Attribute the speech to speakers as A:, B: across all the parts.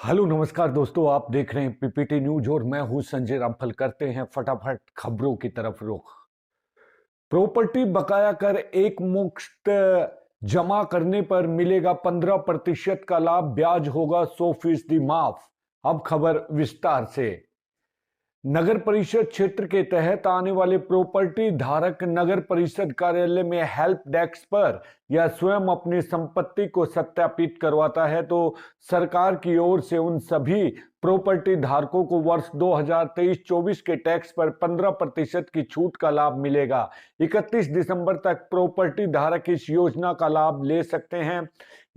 A: Hello नमस्कार दोस्तों, आप देख रहे हैं पीपीटी न्यूज और मैं हूं संजय रामफल। करते हैं फटाफट खबरों की तरफ रुख। प्रॉपर्टी बकाया कर एक मुश्त जमा करने पर मिलेगा 15% का लाभ, ब्याज होगा 100% माफ। अब खबर विस्तार से। नगर परिषद क्षेत्र के तहत आने वाले प्रॉपर्टी धारक नगर परिषद कार्यालय में हेल्प डेस्क पर या स्वयं अपनी संपत्ति को सत्यापित करवाता है तो सरकार की ओर से उन सभी प्रॉपर्टी धारकों को वर्ष 2023-24 के टैक्स पर 15% की छूट का लाभ मिलेगा। 31 दिसंबर तक प्रॉपर्टी धारक इस योजना का लाभ ले सकते हैं।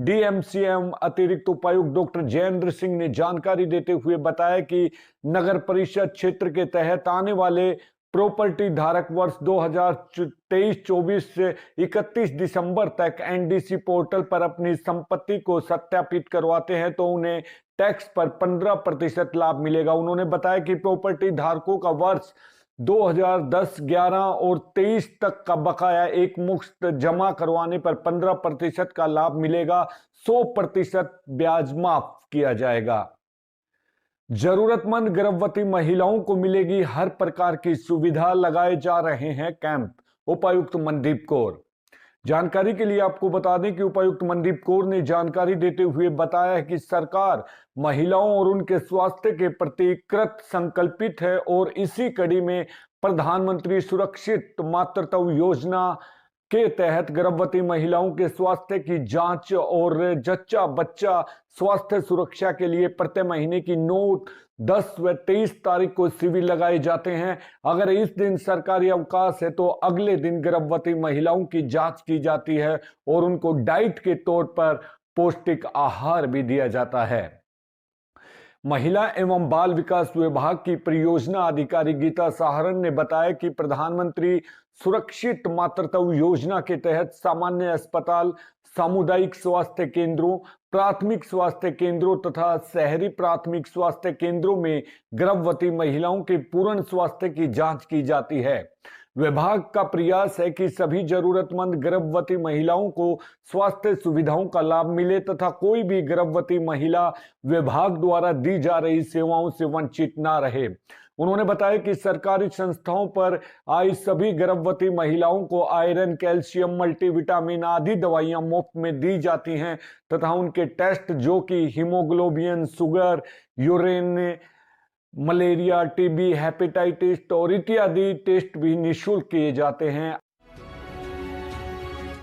A: डीएमसीएम अतिरिक्त उपायुक्त डॉक्टर जयेंद्र सिंह ने जानकारी देते हुए बताया कि नगर परिषद क्षेत्र के तहत आने वाले प्रॉपर्टी धारक वर्ष 2023-24 से 31 दिसंबर तक एनडीसी पोर्टल पर अपनी संपत्ति को सत्यापित करवाते हैं तो उन्हें टैक्स पर 15% लाभ मिलेगा। उन्होंने बताया कि प्रॉपर्टी धारकों का वर्ष 2010, 11 और 23 तक का बकाया एक मुश्त जमा करवाने पर 15% का लाभ मिलेगा। 100% ब्याज माफ किया जाएगा। जरूरतमंद गर्भवती महिलाओं को मिलेगी हर प्रकार की सुविधा, लगाए जा रहे हैं कैंप। उपायुक्त मनदीप कौर। जानकारी के लिए आपको बता दें कि उपायुक्त मनदीप कौर ने जानकारी देते हुए बताया कि सरकार महिलाओं और उनके स्वास्थ्य के प्रति कृत संकल्पित है और इसी कड़ी में प्रधानमंत्री सुरक्षित मातृत्व योजना के तहत गर्भवती महिलाओं के स्वास्थ्य की जांच और जच्चा बच्चा स्वास्थ्य सुरक्षा के लिए प्रत्येक महीने की 9, 10 व 23 तारीख को शिविर लगाए जाते हैं। अगर इस दिन सरकारी अवकाश है तो अगले दिन गर्भवती महिलाओं की जांच की जाती है और उनको डाइट के तौर पर पौष्टिक आहार भी दिया जाता है। महिला एवं बाल विकास विभाग की परियोजना अधिकारी गीता सहारण ने बताया कि प्रधानमंत्री सुरक्षित मातृत्व योजना के तहत सामान्य अस्पताल, सामुदायिक स्वास्थ्य केंद्रों, प्राथमिक स्वास्थ्य केंद्रों तथा शहरी प्राथमिक स्वास्थ्य केंद्रों में गर्भवती महिलाओं के पूर्ण स्वास्थ्य की जांच की जाती है। विभाग का प्रयास है कि सभी जरूरतमंद गर्भवती महिलाओं को स्वास्थ्य सुविधाओं का लाभ मिले तथा कोई भी गर्भवती महिला विभाग द्वारा दी जा रही सेवाओं से वंचित ना रहे। उन्होंने बताया कि सरकारी संस्थाओं पर आई सभी गर्भवती महिलाओं को आयरन, कैल्शियम, मल्टीविटामिन आदि दवाइयां मुफ्त में दी जाती हैं तथा उनके टेस्ट जो कि haemoglobin, sugar, urine, malaria, TB, hepatitis और इत्यादि टेस्ट भी निःशुल्क किए जाते हैं।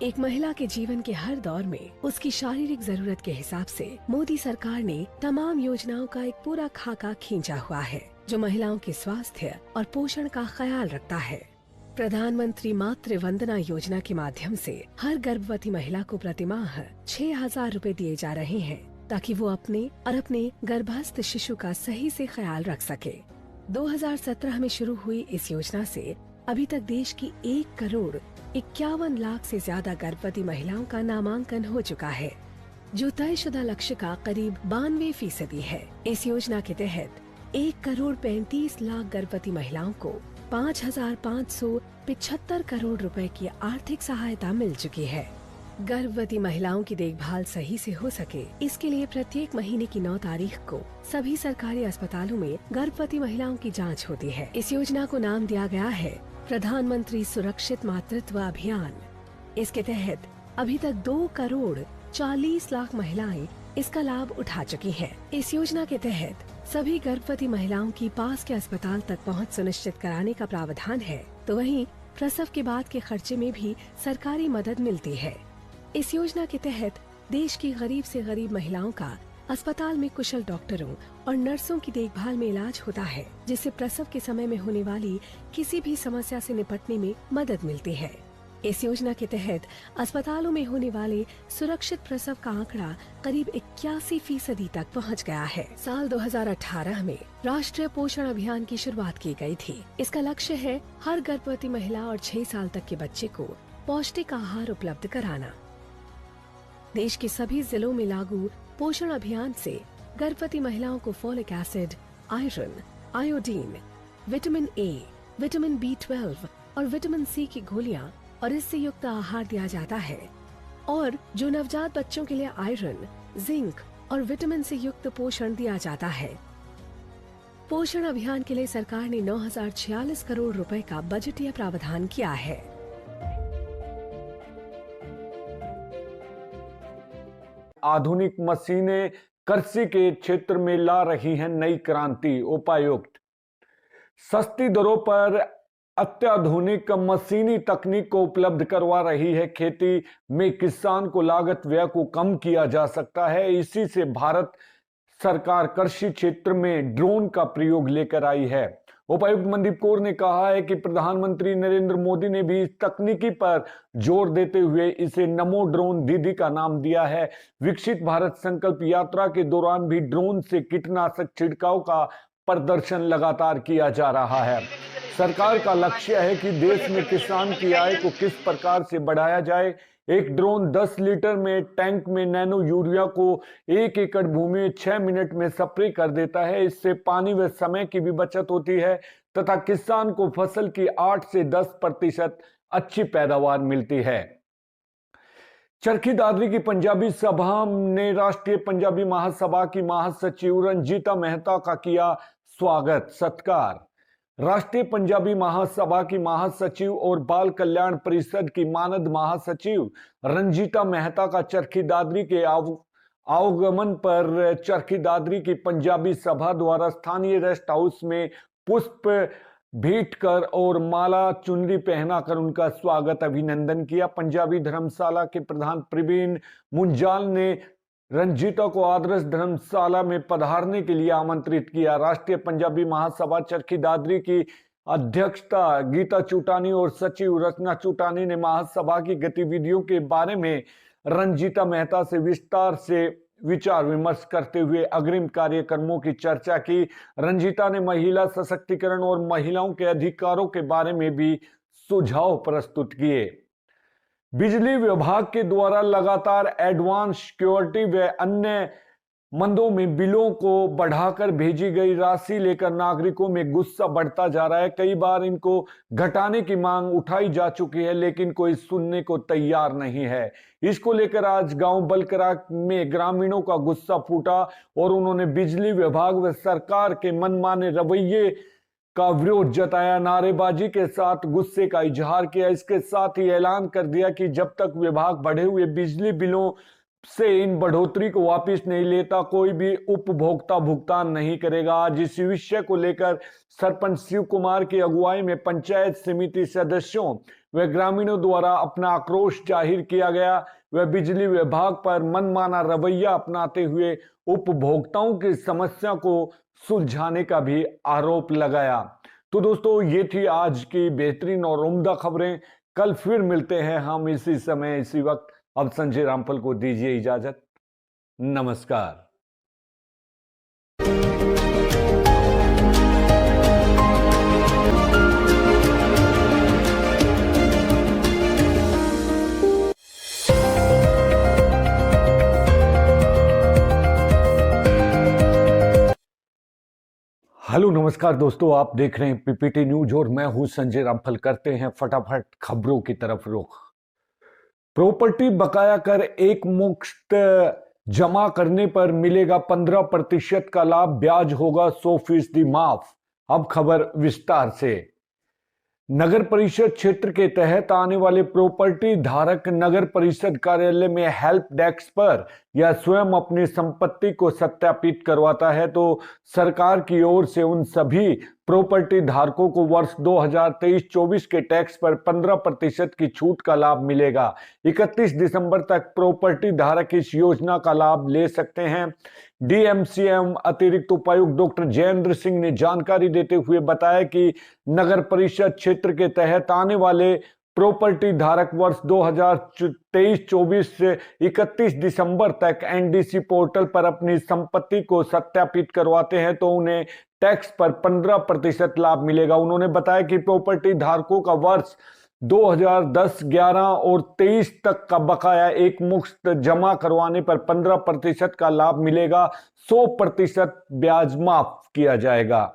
B: एक महिला के जीवन के हर दौर में उसकी शारीरिक जरूरत के हिसाब से मोदी सरकार ने तमाम योजनाओं का एक पूरा खाका खींचा हुआ है जो महिलाओं के स्वास्थ्य और पोषण का ख्याल रखता है। प्रधानमंत्री मातृ वंदना योजना के माध्यम से हर गर्भवती महिला को प्रतिमाह 6,000 रूपए दिए जा रहे हैं ताकि वो अपने गर्भस्थ शिशु का सही से ख्याल रख सके। 2017 में शुरू हुई इस योजना से अभी तक देश की 1,51 लाख से ज्यादा गर्भवती महिलाओं का नामांकन हो चुका है जो तयशुदा लक्ष्य का करीब 92% है। इस योजना के तहत 1,35 लाख गर्भवती महिलाओं को 5,575 करोड़ रुपए की आर्थिक सहायता मिल चुकी है। गर्भवती महिलाओं की देखभाल सही से हो सके इसके लिए प्रत्येक महीने की 9 तारीख को सभी सरकारी अस्पतालों में गर्भवती महिलाओं की जांच होती है। इस योजना को नाम दिया गया है प्रधानमंत्री सुरक्षित मातृत्व अभियान। इसके तहत अभी तक 2,40 लाख महिलाएं इसका लाभ उठा चुकी हैं। इस योजना के तहत सभी गर्भवती महिलाओं की पास के अस्पताल तक पहुंच सुनिश्चित कराने का प्रावधान है तो वहीं प्रसव के बाद के खर्चे में भी सरकारी मदद मिलती है। इस योजना के तहत देश की गरीब से गरीब महिलाओं का अस्पताल में कुशल डॉक्टरों और नर्सों की देखभाल में इलाज होता है जिससे प्रसव के समय में होने वाली किसी भी समस्या से निपटने में मदद मिलती है। इस योजना के तहत अस्पतालों में होने वाले सुरक्षित प्रसव का आंकड़ा करीब 81% तक पहुंच गया है। साल 2018 में राष्ट्रीय पोषण अभियान की शुरुआत की गई थी। इसका लक्ष्य है हर गर्भवती महिला और 6 साल तक के बच्चे को पौष्टिक आहार उपलब्ध कराना। देश के सभी जिलों में लागू पोषण अभियान से गर्भवती महिलाओं को folic acid, iron, iodine, vitamin A, vitamin B12 और विटामिन C की गोलियां और इससे युक्त आहार दिया जाता है। और जो नवजात बच्चों के लिए आयरन, जिंक, और विटामिन से युक्त पोषण दिया जाता है। पोषण अभियान के लिए सरकार ने 9,046 करोड़ रुपए का बजटीय प्रावधान किया है।
A: आधुनिक मशीनें कृषि के क्षेत्र में ला रही हैं नई क्रांति। उपायुक्त सस्ती दरों पर अत्याधुनिक मशीनी तकनीक को उपलब्ध करवा रही है। खेती में किसान को लागत व्यय को कम किया जा सकता है। इसी से भारत सरकार कृषि क्षेत्र में ड्रोन का प्रयोग लेकर आई है। उपायुक्त मनदीप कौर ने कहा है कि प्रधानमंत्री नरेंद्र मोदी ने भी इस तकनीकी पर जोर देते हुए इसे नमो ड्रोन दीदी का नाम दिया है। विकसित भारत संकल्प यात्रा के दौरान भी ड्रोन से कीटनाशक छिड़काव का प्रदर्शन लगातार किया जा रहा है। सरकार का लक्ष्य है कि देश में किसान की आय को किस प्रकार से बढ़ाया जाए। एक ड्रोन 10 लीटर में टैंक में नैनो यूरिया को 1 एकड़ भूमि में 6 मिनट में स्प्रे कर देता है। इससे पानी व समय की भी बचत होती है तथा किसान को फसल की 8 से 10% अच्छी पैदावार मिलती है। चरखी दादरी की पंजाबी सभा ने राष्ट्रीय पंजाबी महासभा की महासचिव रंजीता मेहता का किया स्वागत सत्कार। राष्ट्रीय पंजाबी महासभा की महासचिव और बाल कल्याण परिषद की मानद महासचिव रंजीता मेहता का चरखी दादरी के आगमन पर चरखी दादरी की पंजाबी सभा द्वारा स्थानीय रेस्ट हाउस में पुष्प भेंट कर और माला चुनरी पहनाकर उनका स्वागत अभिनंदन किया। पंजाबी धर्मशाला के प्रधान प्रवीण मुंजाल ने रंजीता को आदर्श धर्मशाला में पधारने के लिए आमंत्रित किया। राष्ट्रीय पंजाबी महासभा चरखी दादरी की अध्यक्षता गीता चूटानी और सचिव रचना चूटानी ने महासभा की गतिविधियों के बारे में रंजीता मेहता से विस्तार से विचार विमर्श करते हुए अग्रिम कार्यक्रमों की चर्चा की। रंजीता ने महिला सशक्तिकरण और महिलाओं के अधिकारों के बारे में भी सुझाव प्रस्तुत किए। बिजली विभाग के द्वारा लगातार एडवांस सिक्योरिटी व अन्य मंदों में बिलों को बढ़ाकर भेजी गई राशि लेकर नागरिकों में गुस्सा बढ़ता जा रहा है। कई बार इनको घटाने की मांग उठाई जा चुकी है लेकिन कोई सुनने को तैयार नहीं है। इसको लेकर आज गांव बलकरा में ग्रामीणों का गुस्सा फूटा और उन्होंने बिजली विभाग व सरकार के मनमाने रवैये का विरोध जताया, नारेबाजी के साथ गुस्से का इजहार किया। इसके साथ ही ऐलान कर दिया कि जब तक विभाग बढ़े हुए बिजली बिलों से इन बढ़ोतरी को वापस नहीं लेता कोई भी उपभोक्ता भुगतान नहीं करेगा। आज इस विषय को लेकर सरपंच शिव कुमार की अगुवाई में पंचायत समिति सदस्यों व ग्रामीणों द्वारा अपना आक्रोश जाहिर किया गया। वह बिजली विभाग पर मनमाना रवैया अपनाते हुए उपभोक्ताओं की समस्या को सुलझाने का भी आरोप लगाया। तो दोस्तों ये थी आज की बेहतरीन और उम्दा खबरें। कल फिर मिलते हैं हम इसी समय इसी वक्त। अब संजय रामफल को दीजिए इजाजत। नमस्कार। हेलो नमस्कार दोस्तों, आप देख रहे हैं पीपीटी न्यूज और मैं हूं संजय रामफल। करते हैं फटाफट खबरों की तरफ रुख। प्रॉपर्टी बकाया कर एक मुश्त जमा करने पर मिलेगा 15% का लाभ, ब्याज होगा 100% माफ। अब खबर विस्तार से। नगर परिषद क्षेत्र के तहत आने वाले प्रॉपर्टी धारक नगर परिषद कार्यालय में हेल्प डेस्क पर या स्वयं अपनी संपत्ति को सत्यापित करवाता है तो सरकार की ओर से उन सभी प्रॉपर्टी धारकों को वर्ष 2023-24 के टैक्स पर 15% की छूट का लाभ मिलेगा। 31 दिसंबर तक प्रॉपर्टी धारक इस योजना का लाभ ले सकते हैं। डीएमसीएम अतिरिक्त उपायुक्त डॉक्टर जयेंद्र सिंह ने जानकारी देते हुए बताया कि नगर परिषद क्षेत्र के तहत आने वाले प्रॉपर्टी धारक वर्ष 2023-24 से 31 दिसंबर तक एनडीसी पोर्टल पर अपनी संपत्ति को सत्यापित करवाते हैं तो उन्हें टैक्स पर 15% लाभ मिलेगा। उन्होंने बताया कि प्रॉपर्टी धारकों का वर्ष 2010, 11 और 23 तक का बकाया एक मुश्त जमा करवाने पर 15% का लाभ मिलेगा। 100% ब्याज माफ किया जाएगा।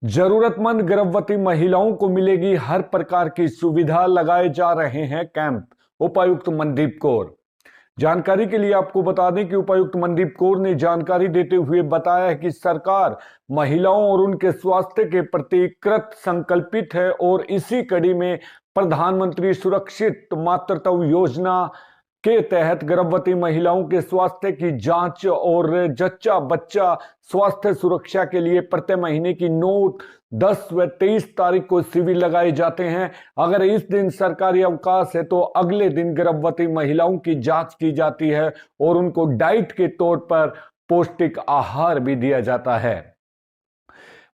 A: जरूरतमंद गर्भवती महिलाओं को मिलेगी हर प्रकार की सुविधा, लगाए जा रहे हैं कैंप। उपायुक्त मनदीप कौर। जानकारी के लिए आपको बता दें कि उपायुक्त मनदीप कौर ने जानकारी देते हुए बताया है कि सरकार महिलाओं और उनके स्वास्थ्य के प्रति कृत संकल्पित है और इसी कड़ी में प्रधानमंत्री सुरक्षित मातृत्व योजना के तहत गर्भवती महिलाओं के स्वास्थ्य की जांच और जच्चा बच्चा स्वास्थ्य सुरक्षा के लिए प्रत्येक महीने की 9, 10 व 23 तारीख को शिविर लगाए जाते हैं। अगर इस दिन सरकारी अवकाश है तो अगले दिन गर्भवती महिलाओं की जांच की जाती है और उनको डाइट के तौर पर पौष्टिक आहार भी दिया जाता है।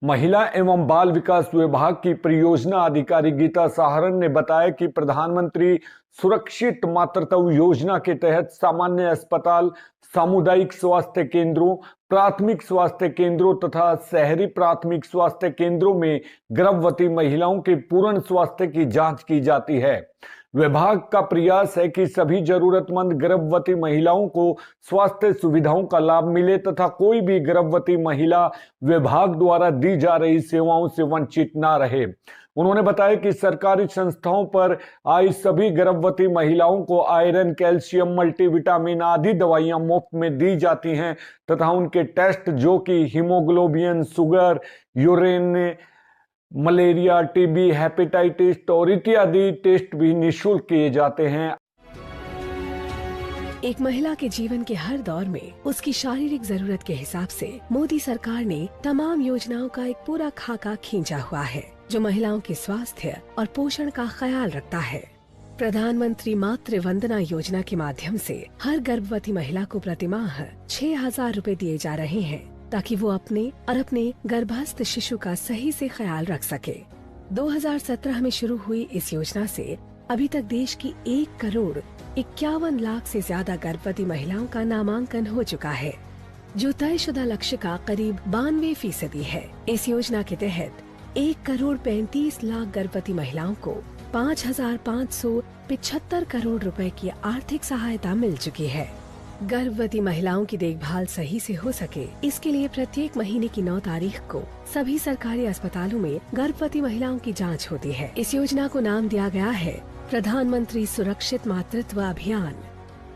A: महिला एवं बाल विकास विभाग की परियोजना अधिकारी गीता सहारण ने बताया कि प्रधानमंत्री सुरक्षित मातृत्व योजना के तहत सामान्य अस्पताल, सामुदायिक स्वास्थ्य केंद्रों, प्राथमिक स्वास्थ्य केंद्रों तथा शहरी प्राथमिक स्वास्थ्य केंद्रों में गर्भवती महिलाओं के पूर्ण स्वास्थ्य की जांच की जाती है। विभाग का प्रयास है कि सभी जरूरतमंद गर्भवती महिलाओं को स्वास्थ्य सुविधाओं का लाभ मिले तथा कोई भी गर्भवती महिला विभाग द्वारा दी जा रही सेवाओं से वंचित ना रहे। उन्होंने बताया कि सरकारी संस्थाओं पर आई सभी गर्भवती महिलाओं को आयरन, कैल्शियम, मल्टीविटामिन आदि दवाइयां मुफ्त में दी जाती हैं तथा उनके टेस्ट जो कि haemoglobin, sugar, urine, malaria, TB, hepatitis और इत्यादि टेस्ट भी निःशुल्क किए जाते हैं।
B: एक महिला के जीवन के हर दौर में उसकी शारीरिक जरूरत के हिसाब से मोदी सरकार ने तमाम योजनाओं का एक पूरा खाका खींचा हुआ है जो महिलाओं के स्वास्थ्य और पोषण का ख्याल रखता है। प्रधानमंत्री मातृ वंदना योजना के माध्यम से हर गर्भवती महिला को प्रतिमाह 6,000 रूपए दिए जा रहे हैं ताकि वो अपने गर्भस्थ शिशु का सही से ख्याल रख सके। 2017 में शुरू हुई इस योजना से अभी तक देश की 1,51,00,000 से ज्यादा गर्भवती महिलाओं का नामांकन हो चुका है, जो तयशुदा लक्ष्य का करीब 92% है। इस योजना के तहत 1,35,00,000 गर्भवती महिलाओं को 5,575 करोड़ रुपए की आर्थिक सहायता मिल चुकी है। गर्भवती महिलाओं की देखभाल सही से हो सके, इसके लिए प्रत्येक महीने की 9 तारीख को सभी सरकारी अस्पतालों में गर्भवती महिलाओं की जांच होती है। इस योजना को नाम दिया गया है प्रधानमंत्री सुरक्षित मातृत्व अभियान।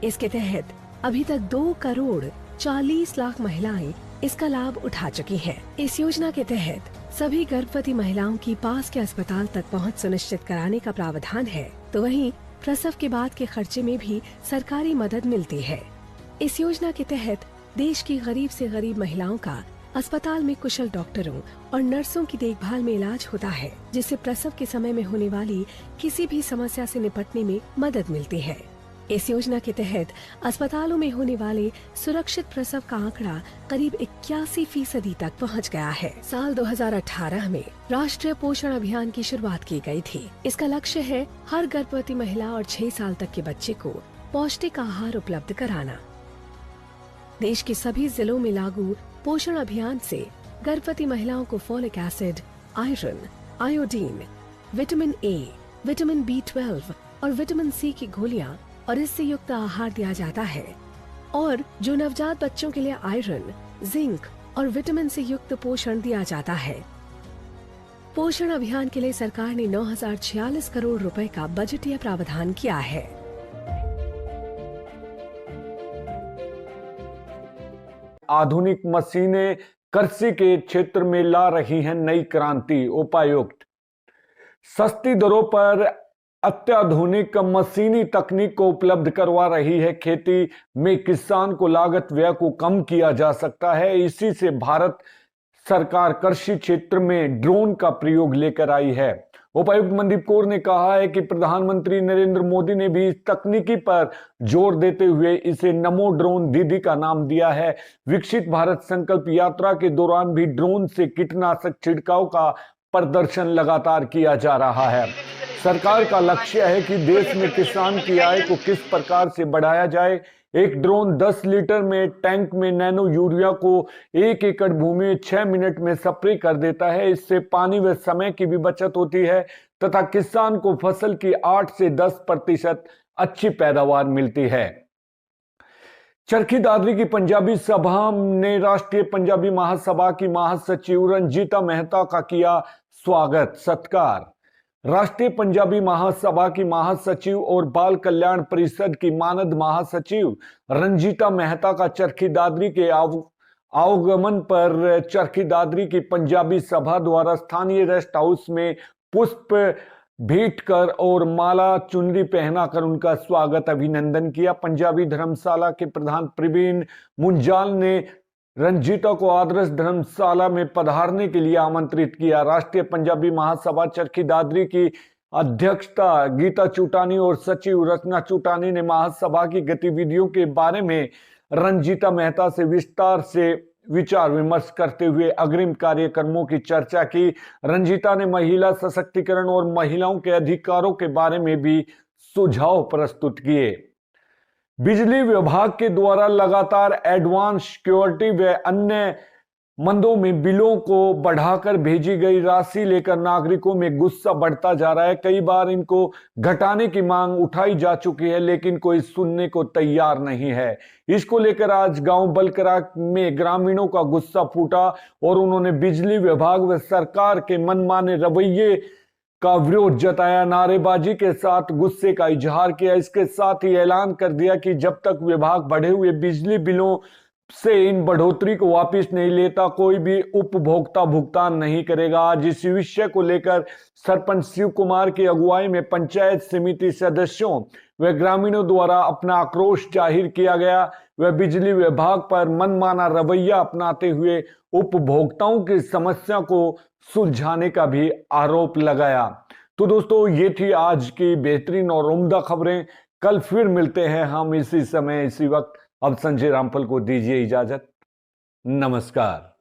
B: इसके तहत अभी तक 2,40,00,000 महिलाएं इसका लाभ उठा चुकी हैं। इस योजना के तहत सभी गर्भवती महिलाओं की पास के अस्पताल तक पहुंच सुनिश्चित कराने का प्रावधान है, तो वहीं प्रसव के बाद के खर्चे में भी सरकारी मदद मिलती है। इस योजना के तहत देश की गरीब से गरीब महिलाओं का अस्पताल में कुशल डॉक्टरों और नर्सों की देखभाल में इलाज होता है, जिससे प्रसव के समय में होने वाली किसी भी समस्या से निपटने में मदद मिलती है। इस योजना के तहत अस्पतालों में होने वाले सुरक्षित प्रसव का आंकड़ा करीब 81% तक पहुंच गया है। साल 2018 में राष्ट्रीय पोषण अभियान की शुरुआत की गई थी। इसका लक्ष्य है हर गर्भवती महिला और 6 साल तक के बच्चे को पौष्टिक आहार उपलब्ध कराना। देश के सभी जिलों में लागू पोषण अभियान से गर्भवती महिलाओं को folic acid, iron, iodine, vitamin A, vitamin B12 और विटामिन C की गोलियां और इससे युक्त आहार दिया जाता है। और जो नवजात बच्चों के लिए आयरन, जिंक और विटामिन से युक्त पोषण दिया जाता है। पोषण अभियान के लिए सरकार ने 9,046 करोड़ रुपए का बजटीय प्रावधान किया है।
A: आधुनिक मशीनें कृषि के क्षेत्र में ला रही हैं नई क्रांति। उपायुक्त सस्ती दरों पर अत्याधुनिक मशीनी तकनीक को उपलब्ध करवा रही है। खेती में किसान को लागत व्यय को कम किया जा सकता है। इसी से भारत सरकार कृषि क्षेत्र में ड्रोन का प्रयोग लेकर आई है। उपायुक्त मनदीप कौर ने कहा है कि प्रधानमंत्री नरेंद्र मोदी ने भी इस तकनीकी पर जोर देते हुए इसे नमो ड्रोन दीदी का नाम दिया है। विकसित भारत संकल्प यात्रा के दौरान भी ड्रोन से कीटनाशक छिड़काव का प्रदर्शन लगातार किया जा रहा है। सरकार का लक्ष्य है कि देश में किसान की आय को किस प्रकार से बढ़ाया जाए। एक ड्रोन 10 लीटर में टैंक में नैनो यूरिया को 1 एकड़ भूमि में 6 मिनट में स्प्रे कर देता है। इससे पानी व समय की भी बचत होती है तथा किसान को फसल की 8 से 10% अच्छी पैदावार मिलती है। चरखी दादरी की पंजाबी सभा ने राष्ट्रीय पंजाबी महासभा की महासचिव रंजीता मेहता का किया स्वागत सत्कार। राष्ट्रीय पंजाबी महासभा की महासचिव और बाल कल्याण परिषद की मानद महासचिव रंजीता मेहता का चरखी दादरी के आवागमन पर चरखी दादरी की पंजाबी सभा द्वारा स्थानीय रेस्ट हाउस में पुष्प भेंट कर और माला चुनरी पहनाकर उनका स्वागत अभिनंदन किया। पंजाबी धर्मशाला के प्रधान प्रवीण मुंजाल ने रंजीता को आदर्श धर्मशाला में पधारने के लिए आमंत्रित किया। राष्ट्रीय पंजाबी महासभा चरखी दादरी की अध्यक्षता गीता चूटानी और सचिव रचना चूटानी ने महासभा की गतिविधियों के बारे में रंजीता मेहता से विस्तार से विचार विमर्श करते हुए अग्रिम कार्यक्रमों की चर्चा की। रंजीता ने महिला सशक्तिकरण और महिलाओं के अधिकारों के बारे में भी सुझाव प्रस्तुत किए। बिजली विभाग के द्वारा लगातार एडवांस सिक्योरिटी व अन्य मंदों में बिलों को बढ़ाकर भेजी गई राशि लेकर नागरिकों में गुस्सा बढ़ता जा रहा है। कई बार इनको घटाने की मांग उठाई जा चुकी है, लेकिन कोई सुनने को तैयार नहीं है। इसको लेकर आज गांव बलकरा में ग्रामीणों का गुस्सा फूटा और उन्होंने बिजली विभाग व सरकार के मनमाने रवैये का विरोध जताया, नारेबाजी के साथ गुस्से का इजहार किया। इसके साथ ही ऐलान कर दिया कि जब तक विभाग बढ़े हुए बिजली बिलों से इन बढ़ोतरी को वापस नहीं लेता, कोई भी उपभोक्ता भुगतान नहीं करेगा। आज इस विषय को लेकर सरपंच शिव कुमार की अगुवाई में पंचायत समिति सदस्यों व ग्रामीणों द्वारा अपना आक्रोश जाहिर किया गया। वह बिजली विभाग पर मनमाना रवैया अपनाते हुए उपभोक्ताओं की समस्या को सुलझाने का भी आरोप लगाया। तो दोस्तों, ये थी आज की बेहतरीन और उम्दा खबरें। कल फिर मिलते हैं हम इसी समय इसी वक्त। अब संजय रामफल को दीजिए इजाजत। नमस्कार।